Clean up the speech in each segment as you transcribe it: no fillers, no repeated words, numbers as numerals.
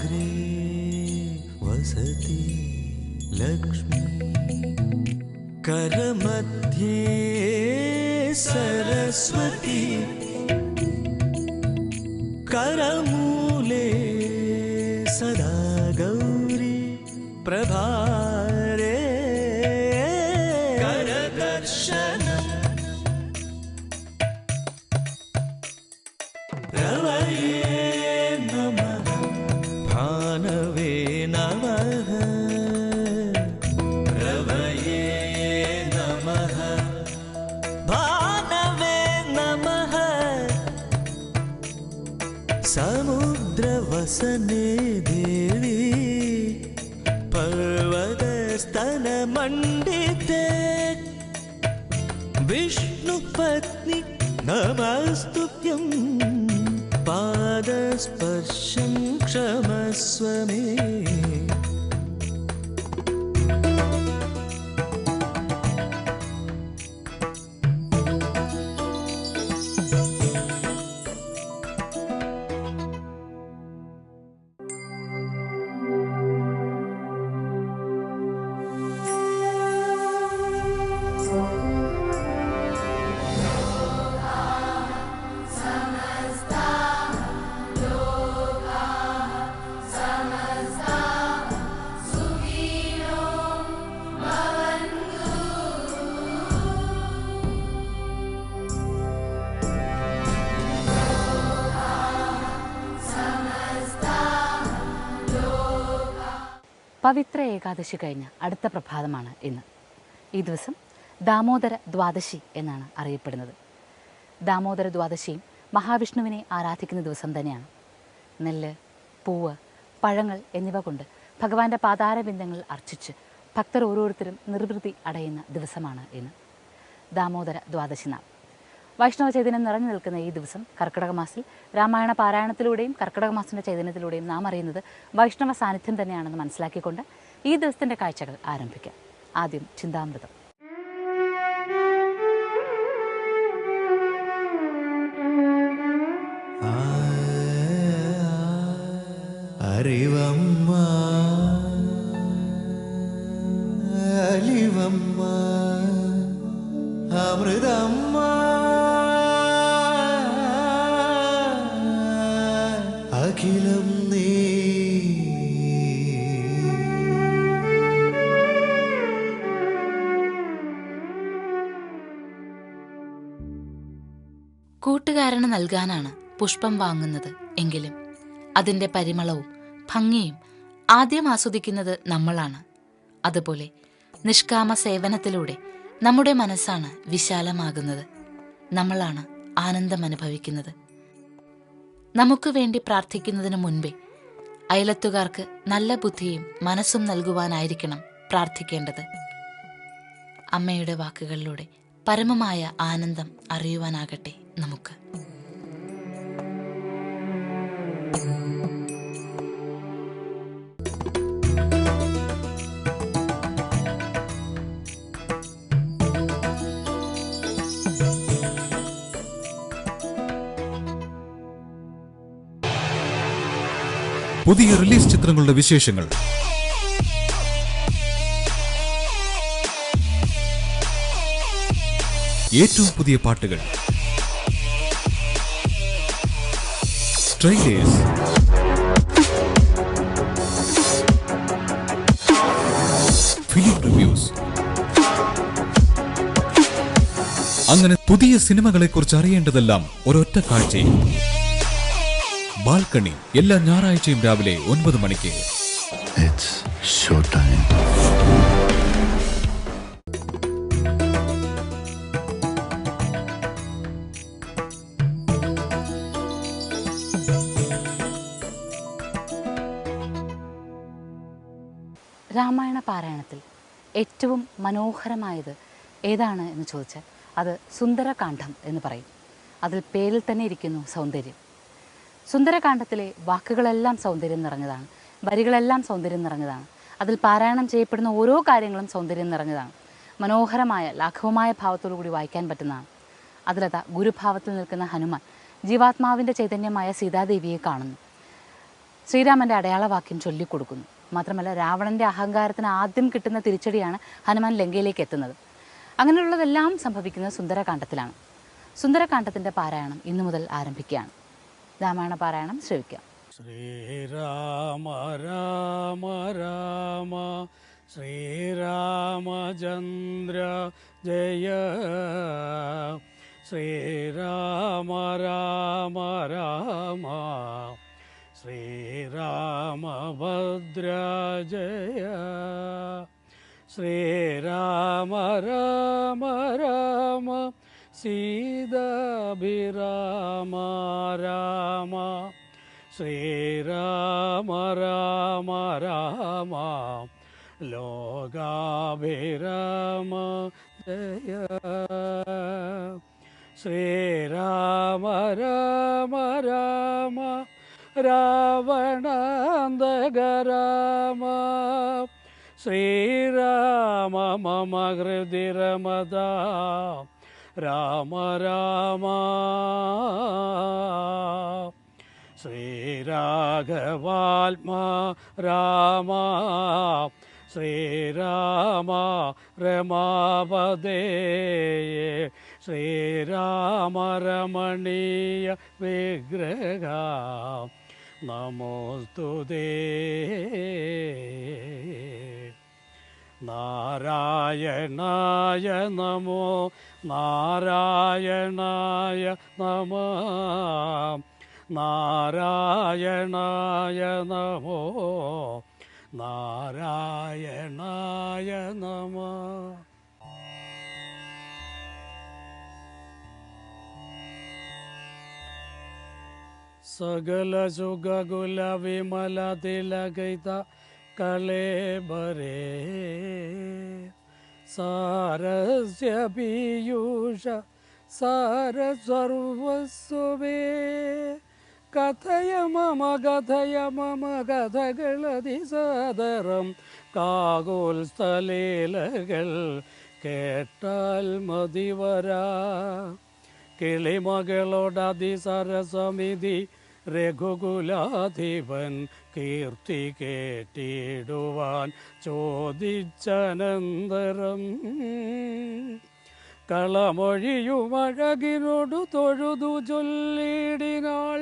अग्रे वसति लक्ष्मी करमध्ये सरस्वती करमूले सदा गौरी प्रभारे करदर्शनम् रवये नमः भानवे नमः रवये नमः भानवे नमः समुद्रवसने देवी पर्वतस्तनमण्डिते विष्णुपत्नी नमस्तुभ्यं पादस्पर्शं क्षमस्व मे പവിത്ര ഏകാദശി കഴിഞ്ഞ അടുത്ത പ്രഭാതമാണ് ഇന്ന്. ഈ ദിവസം ദാമോദര ദ്വാദശി എന്നാണ് അറിയപ്പെടുന്നത്. ദാമോദര ദ്വാദശിയും മഹാവിഷ്ണുവിനെ ആരാധിക്കുന്ന ദിവസം തന്നെയാണ്. നെല്ല്, പൂവ്, പഴങ്ങൾ എന്നിവ കൊണ്ട് ഭഗവാന്റെ പാതാരബിന്ദങ്ങൾ അർച്ചിച്ച് ഭക്തർ ഓരോരുത്തരും നിർവൃതി അടയുന്ന ദിവസമാണ് ഇന്ന് ദാമോദര ദ്വാദശി നാൾ. വൈഷ്ണവ ചൈതന്യം നിറഞ്ഞു നിൽക്കുന്ന ഈ ദിവസം കർക്കിടക മാസത്തിൽ രാമായണ പാരായണത്തിലൂടെയും കർക്കിടക മാസത്തിൻ്റെ ചൈതന്യത്തിലൂടെയും നാം അറിയുന്നത് വൈഷ്ണവ സാന്നിധ്യം തന്നെയാണെന്ന് മനസ്സിലാക്കിക്കൊണ്ട് ഈ ദിവസത്തിൻ്റെ കാഴ്ചകൾ ആരംഭിക്കാം. ആദ്യം ചിന്താമൃതം. അറിവമ്മ അലിവമ്മ അമൃതമ്മ അഖിലം നീ കൂട്ടുകാരന് നൽകാനാണ് പുഷ്പം വാങ്ങുന്നത് എങ്കിലും അതിൻ്റെ പരിമളവും ഭംഗിയും ആദ്യം ആസ്വദിക്കുന്നത് നമ്മളാണ്. അതുപോലെ നിഷ്കാമ സേവനത്തിലൂടെ നമ്മുടെ മനസ്സാണ് വിശാലമാകുന്നത്. നമ്മളാണ് ആനന്ദം അനുഭവിക്കുന്നത്. നമുക്ക് വേണ്ടി പ്രാർത്ഥിക്കുന്നതിന് മുൻപേ അയലത്തുകാർക്ക് നല്ല ബുദ്ധിയും മനസ്സും നൽകുവാനായിരിക്കണം പ്രാർത്ഥിക്കേണ്ടത്. അമ്മയുടെ വാക്കുകളിലൂടെ പരമമായ ആനന്ദം അറിയുവാനാകട്ടെ നമുക്ക്. പുതിയ റിലീസ് ചിത്രങ്ങളുടെ വിശേഷങ്ങൾ, ഏറ്റവും പുതിയ പാട്ടുകൾ, ട്രെയിലേഴ്സ്, ഫിലിം റിവ്യൂസ്, അങ്ങനെ പുതിയ സിനിമകളെക്കുറിച്ച് അറിയേണ്ടതെല്ലാം ഒരൊറ്റ കാഴ്ചയിൽ. ബാൽക്കണി എല്ലാ ഞായറാഴ്ചയും രാവിലെ 9 മണിക്ക്. രാമായണ പാരായണത്തിൽ ഏറ്റവും മനോഹരമായത് ഏതാണ് എന്ന് ചോദിച്ചാൽ അത് സുന്ദരകാന്ഡം എന്ന് പറയും. അതിൽ പേരിൽ തന്നെ ഇരിക്കുന്നു സൗന്ദര്യം. സുന്ദരകാന്ഡത്തിലെ വാക്കുകളെല്ലാം സൗന്ദര്യം നിറഞ്ഞതാണ്, വരികളെല്ലാം സൗന്ദര്യം നിറഞ്ഞതാണ്. അതിൽ പാരായണം ചെയ്യപ്പെടുന്ന ഓരോ കാര്യങ്ങളും സൗന്ദര്യം നിറഞ്ഞതാണ്. മനോഹരമായ ലാഘവമായ ഭാവത്തോടു കൂടി വായിക്കാൻ പറ്റുന്നതാണ്. അതിലതാ ഗുരുഭാവത്തിൽ നിൽക്കുന്ന ഹനുമാൻ ജീവാത്മാവിൻ്റെ ചൈതന്യമായ സീതാദേവിയെ കാണുന്നു. ശ്രീരാമൻ്റെ അടയാളവാക്യം ചൊല്ലിക്കൊടുക്കുന്നു. മാത്രമല്ല രാവണൻ്റെ അഹങ്കാരത്തിന് ആദ്യം കിട്ടുന്ന തിരിച്ചടിയാണ് ഹനുമാൻ ലങ്കയിലേക്ക് എത്തുന്നത്. അങ്ങനെയുള്ളതെല്ലാം സംഭവിക്കുന്നത് സുന്ദരകാന്ഡത്തിലാണ്. സുന്ദരകാന്ഡത്തിൻ്റെ പാരായണം ഇന്നു മുതൽ ആരംഭിക്കുകയാണ്. രാമായണ പാരായണം ശ്രവിക്കാം. ശ്രീരാമ രാമ രാമ ശ്രീരാമചന്ദ്ര ജയ ശ്രീരാമ രാമ രാമ ശ്രീരാമഭദ്ര ജയ ശ്രീരാമ രാമ രാമ സീതാഭിരാമ രാമ ശ്രീരാമ രാമ രാമ ലോകാഭിരാമ ജയ ശ്രീരാമ രാമ രാമ രാവണാന്തക രാമ ശ്രീരാമ മമ ഹൃദി രമത രാമ രാമ ശ്രീരാഘവാത്മാ രാമ ശ്രീരാമ രമാപദേ ശ്രീരാമ രമണീയ വിഗ്രഹ നമോസ്തുതേ നാരായണായ നമോ നാരായണായ നമോ നാരായണായ നമോ നാരായണായ നമോ. സകല സുഖകുല വിമല തിലകിത കളേബരേ സാരസ്യ പീയൂഷ സാര സർവസ്വമേ കഥയ മമ കഥകളതിസാദരം കാകുൽസ്ഥലീലകൾ കേട്ടാൽ മതിവരാ കിളിമകളോടതിസരസമിതി രഘുകുലാധിപൻ കീർത്തി കേട്ടിടുവാൻ ചോദിച്ചനന്തരം കളമൊഴിയുമഴകിനോടു തൊഴുതു ചൊല്ലിടിനാൾ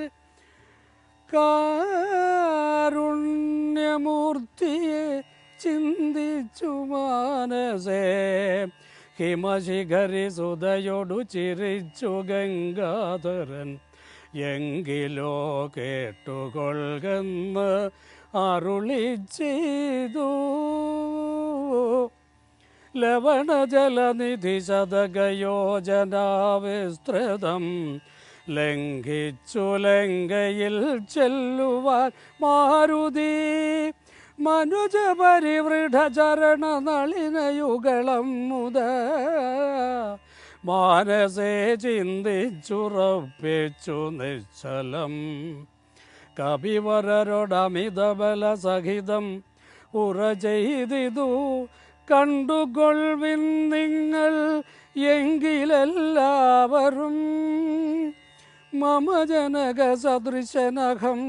കാരുണ്യമൂർത്തിയെ ചിന്തിച്ചു മാനസേ ഹിമശിഖരി സുതയോടു ചിരിച്ചു ഗംഗാധരൻ എങ്കിലോ കേട്ടുകൊള്ളുന്ന് അരുളി ചെയ്തു ലവണജലനിധി ശതകയോജനാവിസ്തൃതം ലംഘിച്ചു ലങ്കയിൽ ചെല്ലുവാൻ മാരുതി മനുജപരിവൃഢചരണ നളിനയുഗളം മുത മാനസേ ചിന്തിച്ചുറപ്പിച്ചു നിശ്ചലം കപിവരരോടമിതബല സഹിതം ഉറ ചെയ്തിതു കണ്ടുകൊള്ളിൻ നിങ്ങൾ എങ്കിലെല്ലാവരും മമ ജനക സദൃശനഖം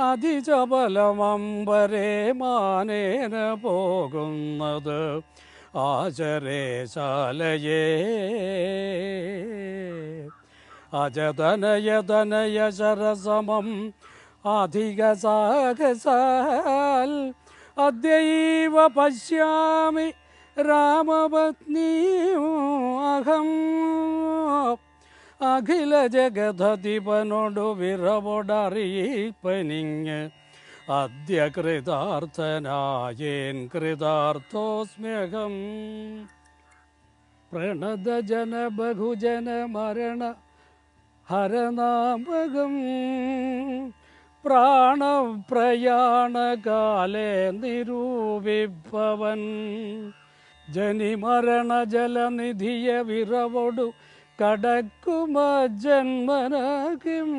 അതിചപലമമ്പരേ മാനേന പോകുന്നത് ആചരേശാലയേ അജതനയതനയ ശരസമം അധിക സാഹസാൽ അദ്യൈവ പശ്യാമി രാമപത്നീം അഹം അഖില ജഗധധിപനോടു വിറവോടറിയിപ്പനിങ് അദ്യ കൃതാർത്ഥനായേൻ കൃതാർത്ഥോസ്മ്യഹം പ്രണതജന ബഹുജന മരണ ഹരനാമകം പ്രാണപ്രയാണകാലേ നിരൂപിപ്പവൻ ജനിമരണ ജലനിധിയ വിറവൊടു കടക്കുമ ജന്മനകിം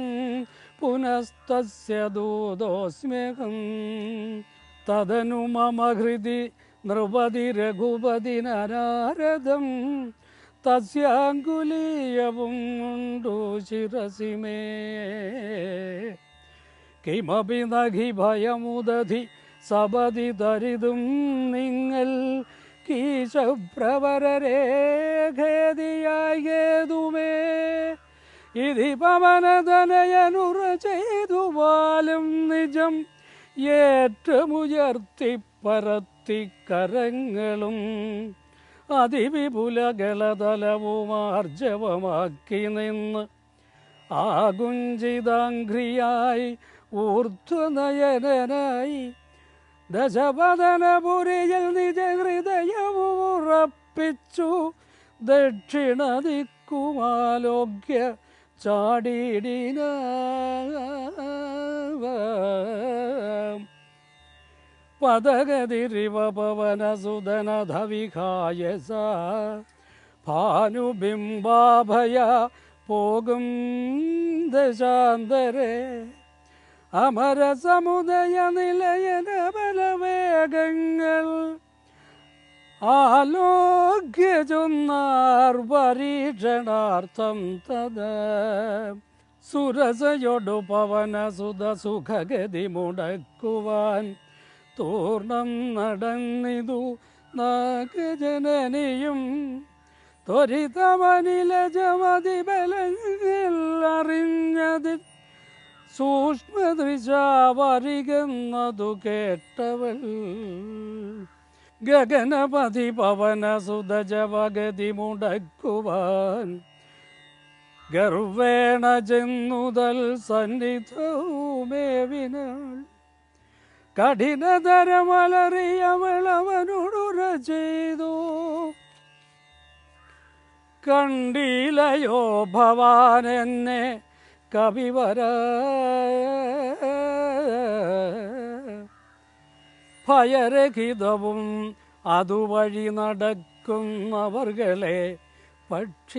പുനസ്തസ്യ ദൂതോസ്മ്യഹം തദനു മമ ഹൃദി നൃപതി രഘുപതി നാരദം തസ്യാങ്കുലീയവും ഉണ്ടു ശിരസി മേ കിമപി നഖി ഭയമുദധി സപതി തരിതും നിങ്ങൾ കീശപ്രവരരേഖേതിയായേതുമേ ഇതി പവനതനയനുറ ചെയ്തുവാലും നിജം ഏറ്റമുയർത്തി പരത്തിക്കരങ്ങളും അതിവിപുലഗളതലവുമാർജവമാക്കി നിന്ന് ആകുഞ്ചിതാംഘ്രിയായി ഊർധ്വനയനായി ദശപദനപുരിയിൽ നിജഹൃദയമുറപ്പിച്ചു ദക്ഷിണദിക്കുമാലോക്യ ചാടിയിടിന പദഗതിരിവ പവനസുതനധവിഹായസ ഭാനുബിംബാഭയ പോകും ദശാന്തരെ അമരസമുദയ നിലയന ബലവേഗങ്ങൾ ആലോക്യ ചൊന്നാർ പരീക്ഷണാർത്ഥം തദ സുരസയൊടു പവനസുത സുഖഗതി മുടക്കുവാൻ തൂർണം നടന്നിതു നാഗജനനിയും ത്വരിതമനിലജമതി ബലങ്ങൾ അറിഞ്ഞതിൽ സൂക്ഷ്മദൃശാവരികെന്നതു കേട്ടവൾ ഗഗനപതി പവനസുതജവഗതി മുടക്കുവാൻ ഗർവേണ ചെന്നുതൽ സന്നിധവുമേവിനാൾ കഠിനതരമലറിയവളവനോടുര ചെയ്തു കണ്ടിലയോ ഭവാൻ എന്നെ കവിവര ഭയരഹിതവും അതുവഴി നടക്കുന്നവർകളെ ഭക്ഷിപ്പതിനുമാം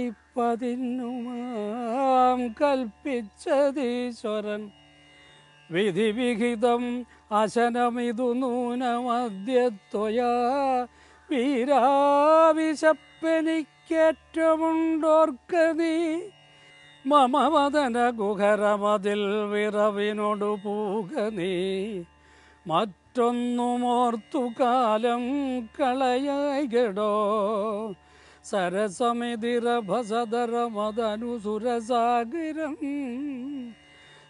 കൽപ്പിച്ചതീശ്വരൻ വിധിവിഹിതം അശനമിതു നൂനമദ്യത്വയാ വീരാവിശപ്പെനിക്കേറ്റമുണ്ടോർക്ക നീ മമവദന ഗുഹരമതിൽ വിറവിനോടു പൂക നീ മറ്റൊന്നുമോർത്തു കാലം കളയായിടോ സരസമിതിരഭസതരമതനുസുരസാഗരം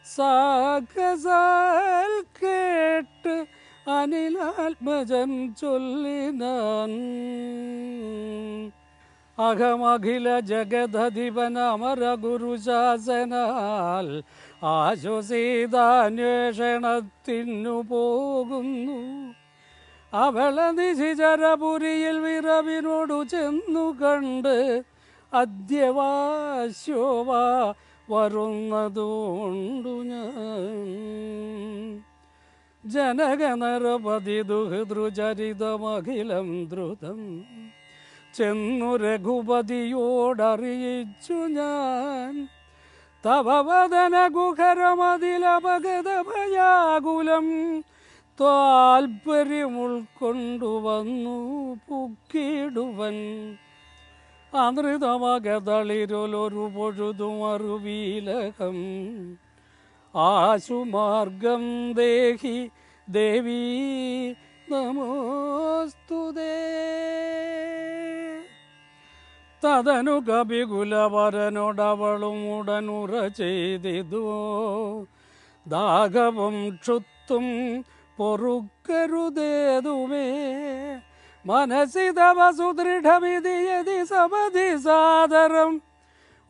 സാഗസാൽ കേട്ട് അനിലാത്മജൻ ചൊല്ലിനാൻ അഹമഖില ജഗദധിപനമര ഗുരുശാസനാൽ ആശ്വസീതാന്വേഷണത്തിനു പോകുന്നു അവള നിശിചരപുരിയിൽ വിറവിനോടു ചെന്നു കണ്ട് അദ്യവാശോവ വരുന്നതുകൊണ്ടു ഞാൻ ജനകനരപതി ദുഹൃചരിതമഖിലം ദ്രുതം ചെന്നു രഘുപതിയോടറിയിച്ചു ഞാൻ തവവദന ഗുഹരമതിലപഗത ഭയാകുലം താൽപര്യം ഉൾക്കൊണ്ടുവന്നു പുക്കിടുവൻ അമൃതമകതളിരൊലൊരു പൊഴുതും അറുവീലകം ആശുമാർഗം ദേഹി ദേവീ നമോസ്തുതേ തദനു കപികുലവരനോടവളും ഉടനുറ ചെയ്തിതു ദാഹവും ക്ഷുത്തും പൊറുക്കരുതേതുമേ മനസ്സിതവ സുദൃഢമിതിയതി സമധി സാദരം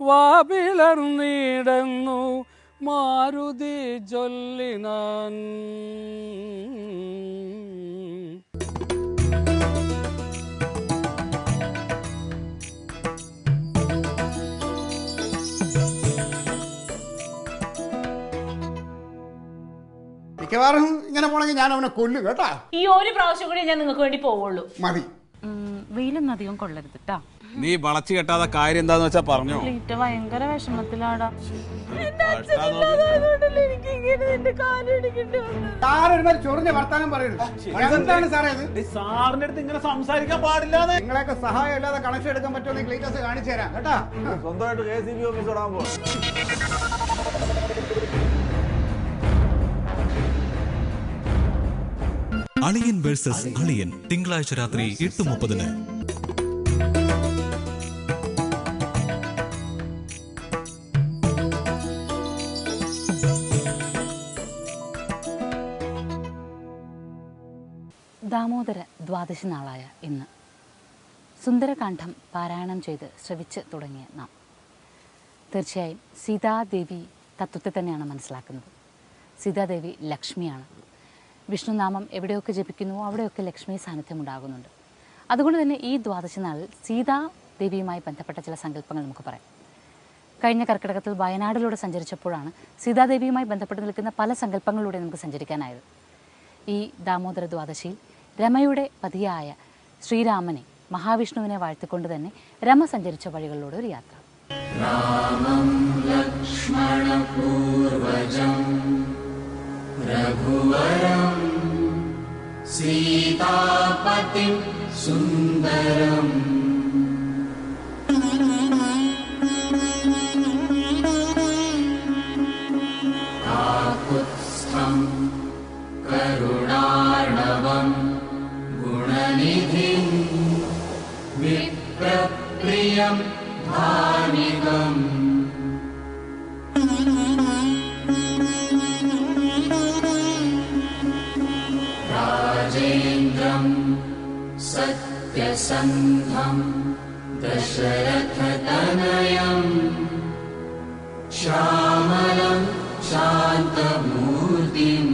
വാപിളർന്നിടുന്നു മാരുതി ചൊല്ലിനാൻ മിക്കവാറും ഇങ്ങനെ പോണെങ്കിൽ ഞാൻ അവനെ കൊല്ലും കേട്ടാ. ഈ ഒരു പ്രാവശ്യം കൂടി ഞാൻ നിങ്ങൾക്ക് വേണ്ടി പോവുള്ളൂ. മതി. വെയിലൊന്നും അധികം കൊള്ളരുത് ട്ടാ. നീ വളച്ചു കെട്ടാതെ കാര്യം എന്താന്ന് വെച്ചാ പറഞ്ഞോ. ഭയങ്കര വിഷമത്തിലാടാ. ചൊറിഞ്ഞ വർത്താനം പറയരുത്. എന്താണ് സാറേ ഇത്? സാറിന്റെ അടുത്ത് ഇങ്ങനെ സംസാരിക്കാൻ പാടില്ല. നിങ്ങളെയൊക്കെ സഹായം ഇല്ലാതെ കണക്ഷൻ എടുക്കാൻ പറ്റുമോ? ക്ലീറ്റസ് കാണിച്ചു തരാം കേട്ടാ. സ്വന്തമായിട്ട് KCB ഓഫീസ് ഇടാൻ പോകും. അളിയൻ വേഴ്സസ് അളിയൻ തിങ്കളാഴ്ച രാത്രി 8:30. ദാമോദര ദ്വാദശി നാളായ ഇന്ന് സുന്ദരകാന്ഡം പാരായണം ചെയ്ത് ശ്രവിച്ച് തുടങ്ങിയ നാം തീർച്ചയായും സീതാദേവി തത്വത്തെ തന്നെയാണ് മനസ്സിലാക്കുന്നത്. സീതാദേവി ലക്ഷ്മിയാണ്. വിഷ്ണുനാമം എവിടെയൊക്കെ ജപിക്കുന്നുവോ അവിടെയൊക്കെ ലക്ഷ്മി സാന്നിധ്യം ഉണ്ടാകുന്നുണ്ട്. അതുകൊണ്ട് തന്നെ ഈ ദ്വാദശി നാളിൽ സീതാദേവിയുമായി ബന്ധപ്പെട്ട ചില സങ്കല്പങ്ങൾ നമുക്ക് പറയാം. കഴിഞ്ഞ കർക്കിടകത്തിൽ വയനാടിലൂടെ സഞ്ചരിച്ചപ്പോഴാണ് സീതാദേവിയുമായി ബന്ധപ്പെട്ട് നിൽക്കുന്ന പല സങ്കല്പങ്ങളിലൂടെ നമുക്ക് സഞ്ചരിക്കാനായത്. ഈ ദാമോദര ദ്വാദശിയിൽ രമയുടെ പതിയായ ശ്രീരാമനെ മഹാവിഷ്ണുവിനെ വാഴ്ത്തിക്കൊണ്ട് തന്നെ രമ സഞ്ചരിച്ച വഴികളിലൂടെ ഒരു യാത്ര. രാമം ലക്ഷ്മണപൂർവജം രഘുവരം സീതാപതിം സുന്ദരം കാകുത്സ്ഥം കരുണാർണവം ഗുണനിധിം വിപ്രപ്രിയം ധാർമ്മികം രാജേന്ദ്രം സത്യസന്ധം ദശരഥതനയം ശ്യാമളം ശാന്തമൂർത്തിം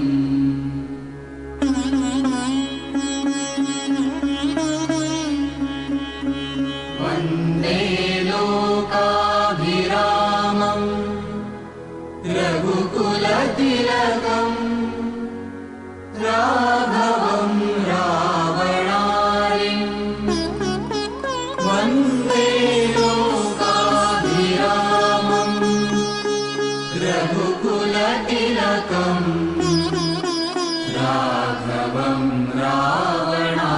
വന്ദേ ലോകാഭിരാമം രഘുകുലതിലകം രാഘവം രാവണാരിം വന്ദേ ലോകാഭിരാമം രഘുകുലതിലകം രാഘവം രാവണാരിം.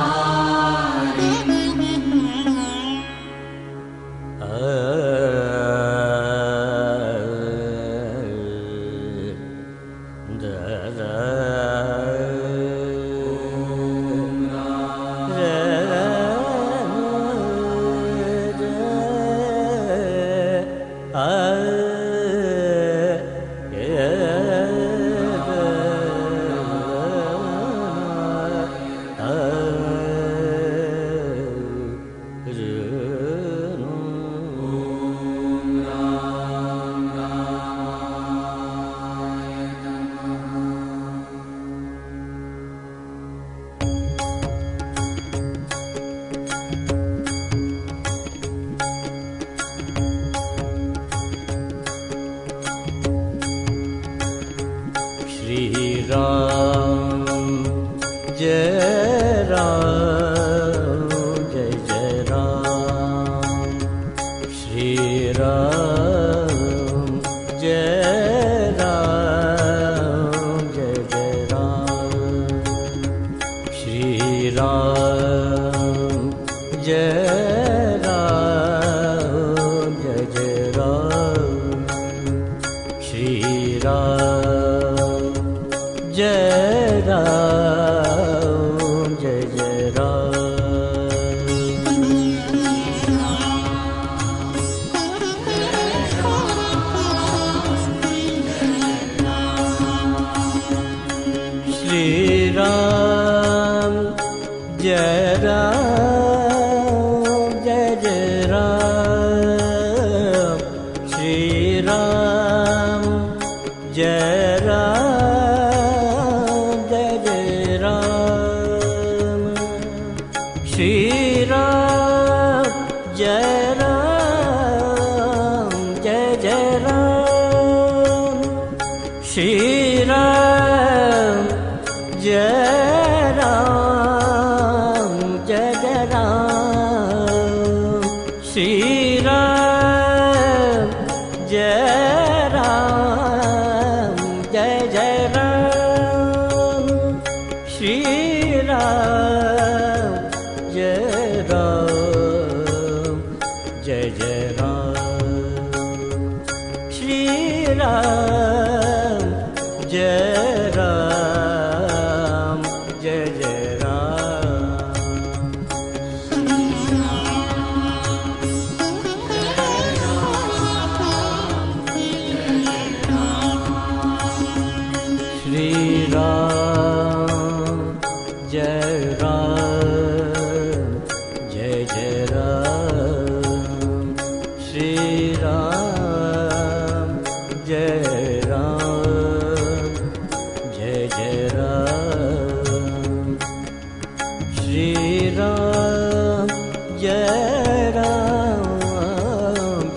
जय राम जय जय राम श्री राम जय राम जय जय राम श्री राम जय राम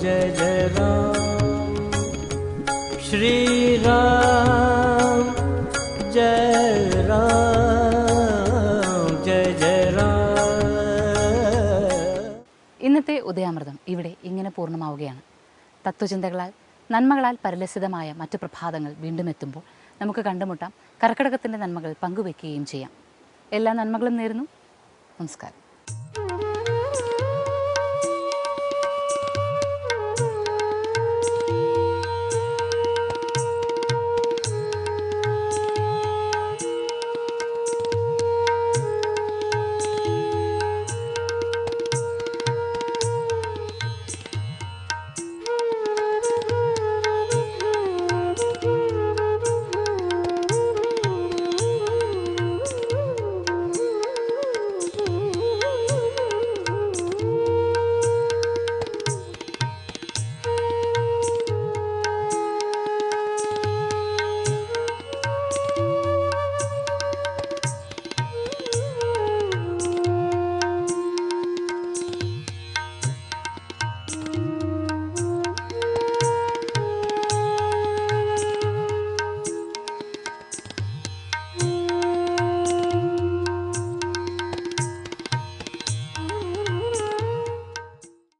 जय जय राम श्री राम जय राम जय जय राम. ഇന്നത്തെ ഉദയാമൃതം ഇവിടെ ഇങ്ങനെ പൂർണ്ണമാവുകയാണ്. തത്വചിന്തകളാൽ നന്മകളാൽ പരിലസിതമായ മറ്റു പ്രഭാതങ്ങൾ വീണ്ടും എത്തുമ്പോൾ നമുക്ക് കണ്ടുമുട്ടാം. കർക്കിടകത്തിൻ്റെ നന്മകൾ പങ്കുവെക്കുകയും ചെയ്യാം. എല്ലാ നന്മകളും നേരുന്നു. നമസ്കാരം.